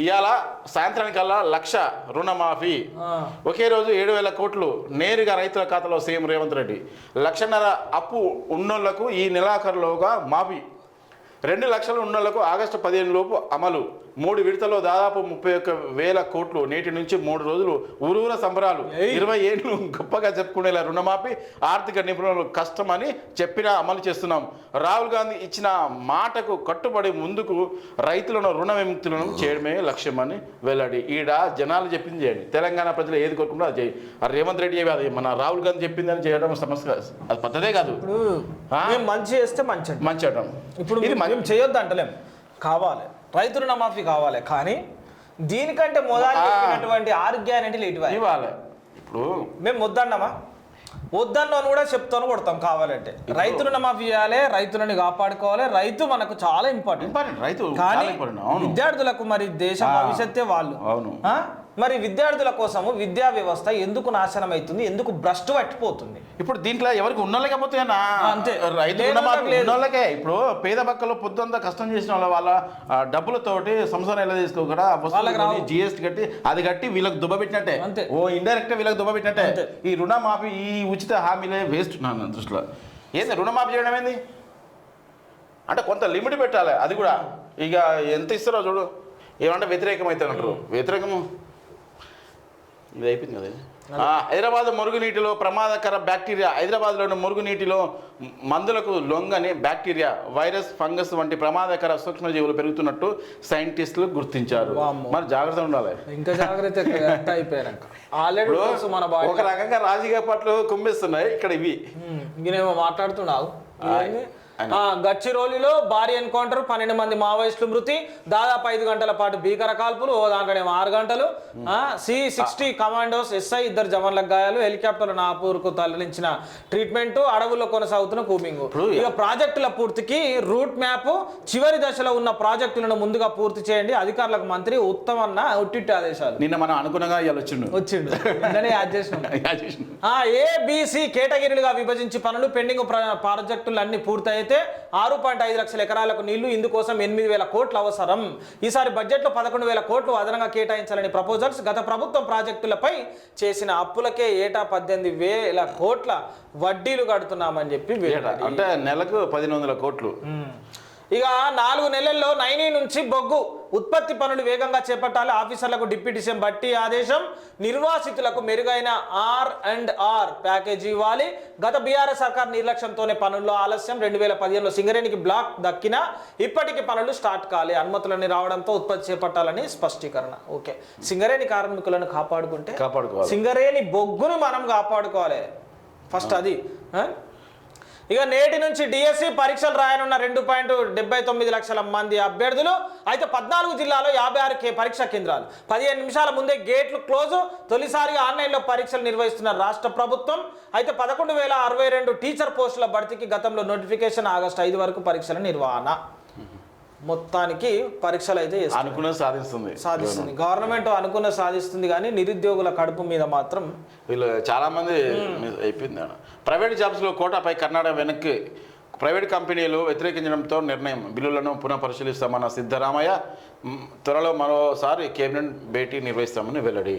ఇవాళ సాయంత్రానికల్లా 1,00,000 రుణమాఫీ. ఒకే రోజు 7,000 కోట్లు నేరుగా రైతుల ఖాతాలో సీఎం రేవంత్ రెడ్డి. 1,50,000 అప్పు ఉన్నోళ్లకు ఈ నెలాఖరులోగా మాఫీ. 2 లక్షలు ఉన్నోళ్లకు ఆగస్టు 15 లోపు అమలు. 3 విడతల్లో దాదాపు 31,000 కోట్లు. నేటి నుంచి 3 రోజులు ఊరూర సంబరాలు. 20 ఏళ్ళు గొప్పగా చెప్పుకునేలా రుణమాఫీ. ఆర్థిక నిపుణులు కష్టమని చెప్పినా అమలు చేస్తున్నాం. రాహుల్ గాంధీ ఇచ్చిన మాటకు కట్టుబడి ముందుకు రైతులను రుణ విముక్తులను చేయడమే లక్ష్యమని వెల్లడి. ఈడ జనాలు చెప్పింది చేయండి, తెలంగాణ ప్రజలు ఏది కోరుకుంటో అది చేయి. రేవంత్ రెడ్డి అది మన రాహుల్ గాంధీ చెప్పిందని చేయడం సమస్య, అది పద్ధతే కాదు. మంచి చేస్తే మంచి అంటాం. ఇప్పుడు ఇది మనం చేయొద్దు అంటలేం, కావాలి రైతు రుణమాఫీ కావాలి, కానీ దీనికంటే మొదలైనటువంటి ఆరోగ్యాన్ని ఇవ్వాలి. ఇప్పుడు మేము వద్దన్నామా, వద్దన్నాను కూడా చెప్తాను, కొడతాం కావాలంటే. రైతు రుణమాఫీ చేయాలి, రైతులని కాపాడుకోవాలి. రైతు మనకు చాలా ఇంపార్టెంట్. రైతు కానీ విద్యార్థులకు మరి దేశ భవిష్యత్తే వాళ్ళు. మరి విద్యార్థుల కోసము విద్యా వ్యవస్థ ఎందుకు నాశనం అవుతుంది, ఎందుకు భ్రష్టు పట్టిపోతుంది? ఇప్పుడు దీంట్లో ఎవరికి ఉన్నోళ్ళకపోతే ఉన్నోళ్ళకే. ఇప్పుడు పేద పక్కలో పొద్దుంతా కష్టం చేసిన వాళ్ళ డబ్బులతోటి సంసారం ఎలా తీసుకోకుండా జిఎస్టీ కట్టి అది కట్టి వీళ్ళకి దుబ్బబెట్టినట్టే, ఓ ఇండైరెక్ట్ వీళ్ళకి దుబ్బబెట్టినట్టే. ఈ రుణమాఫీ ఈ ఉచిత హామీలే వేస్ట్ నా దృష్టిలో. ఏంది రుణమాఫీ చేయడం ఏంది అంటే కొంత లిమిట్ పెట్టాలి. అది కూడా ఇక ఎంత ఇస్తారో చూడు. ఏమంటే వ్యతిరేకం అయితే అంటారు. వ్యతిరేకము ఇది అయిపోయింది కదా. హైదరాబాద్ మురుగునీటిలో ప్రమాదకర బ్యాక్టీరియా. హైదరాబాద్లోని మురుగునీటిలో మందులకు లొంగని బ్యాక్టీరియా, వైరస్, ఫంగస్ వంటి ప్రమాదకర సూక్ష్మజీవులు పెరుగుతున్నట్టు సైంటిస్టులు గుర్తించారు. మరి జాగ్రత్త ఉండాలి. ఇంకా జాగ్రత్త ఒక రకంగా రాజకీయ పార్టీలు కుమ్మిస్తున్నాయి. ఇక్కడ ఇవి ఇంకేమో మాట్లాడుతున్నావు. గచ్చిరోలిలో భారీ ఎన్కౌంటర్, 12 మంది మావోయిస్టులు మృతి, దాదాపు 5 గంటల పాటు భీకర కాల్పులు, దాంట్లో 6 గంటలు. C-60 కమాండోస్ ఎస్ఐ 2 జవాన్లకు గాయాలు. హెలికాప్టర్లు నాగపూర్కు తరలించిన ట్రీట్మెంట్. అడవుల్లో కొనసాగుతున్న కూమింగ్. ఇక ప్రాజెక్టుల పూర్తికి రూట్ మ్యాప్. చివరి దశలో ఉన్న ప్రాజెక్టులను ముందుగా పూర్తి చేయండి. అధికారులకు మంత్రి ఉత్తమన్న ఉట్టిట్టి ఆదేశాలు. నిన్న మనం అనుకున్నగా వచ్చిండు ABC కేటగిరీలుగా విభజించి పనులు పెండింగ్ ప్రాజెక్టులు అన్ని పూర్తయి 6.5 లక్షల ఎకరాలకు నీళ్లు. ఇందుకోసం 8,000 కోట్లు అవసరం. ఈసారి బడ్జెట్లో 11,000 కోట్లు అదనంగా కేటాయించాలని ప్రపోజల్స్. గత ప్రభుత్వం ప్రాజెక్టులపై చేసిన అప్పులకే ఏటా 18,000 కోట్ల వడ్డీలు కడుతున్నామని చెప్పి, అంటే నెలకు 1,100 కోట్లు. ఇక 4 నెలల్లో 9 నుంచి బొగ్గు ఉత్పత్తి పనులు వేగంగా చేపట్టాలి. ఆఫీసర్లకు డిప్యూటీ సీఎం బట్టి ఆదేశం. నిర్వాసితులకు మెరుగైన R&R ప్యాకేజీ ఇవ్వాలి. గత బీఆర్ఎస్ సర్కార్ నిర్లక్ష్యంతోనే పనుల్లో ఆలస్యం. 2015లో సింగరేణికి బ్లాక్ దక్కినా ఇప్పటికీ పనులు స్టార్ట్ కాలే. అనుమతులని రావడంతో ఉత్పత్తి చేపట్టాలని స్పష్టీకరణ. ఓకే, సింగరేణి కార్మికులను కాపాడుకోవాలి, సింగరేణి బొగ్గును మనం కాపాడుకోవాలి ఫస్ట్. అది ఇక నేటి నుంచి డిఎస్సి పరీక్షలు రాయనున్న 2.79 లక్షల మంది అభ్యర్థులు. అయితే 14 జిల్లాలో 56 పరీక్షా కేంద్రాలు. 15 నిమిషాల ముందే గేట్లు క్లోజ్. తొలిసారిగా ఆన్లైన్లో పరీక్షలు నిర్వహిస్తున్న రాష్ట్ర ప్రభుత్వం. అయితే 11,062 టీచర్ పోస్టుల భర్తీకి గతంలో నోటిఫికేషన్. ఆగస్టు 5 వరకు పరీక్షల నిర్వహణ. మొత్తానికి పరీక్షలు అయితే అనుకున్న సాధిస్తుంది గవర్నమెంట్ అనుకున్న సాధిస్తుంది, కానీ నిరుద్యోగుల కడుపు మీద మాత్రం వీళ్ళు చాలామంది అయిపోయింది. ప్రైవేట్ జాబ్స్లో కోటాపై కర్ణాటక వెనక్కి. ప్రైవేట్ కంపెనీలు వ్యతిరేకించడంతో నిర్ణయం. బిల్లులను పునః పరిశీలిస్తామన్న సిద్ధరామయ్య. త్వరలో మరోసారి కేబినెట్ భేటీ నిర్వహిస్తామని వెల్లడి.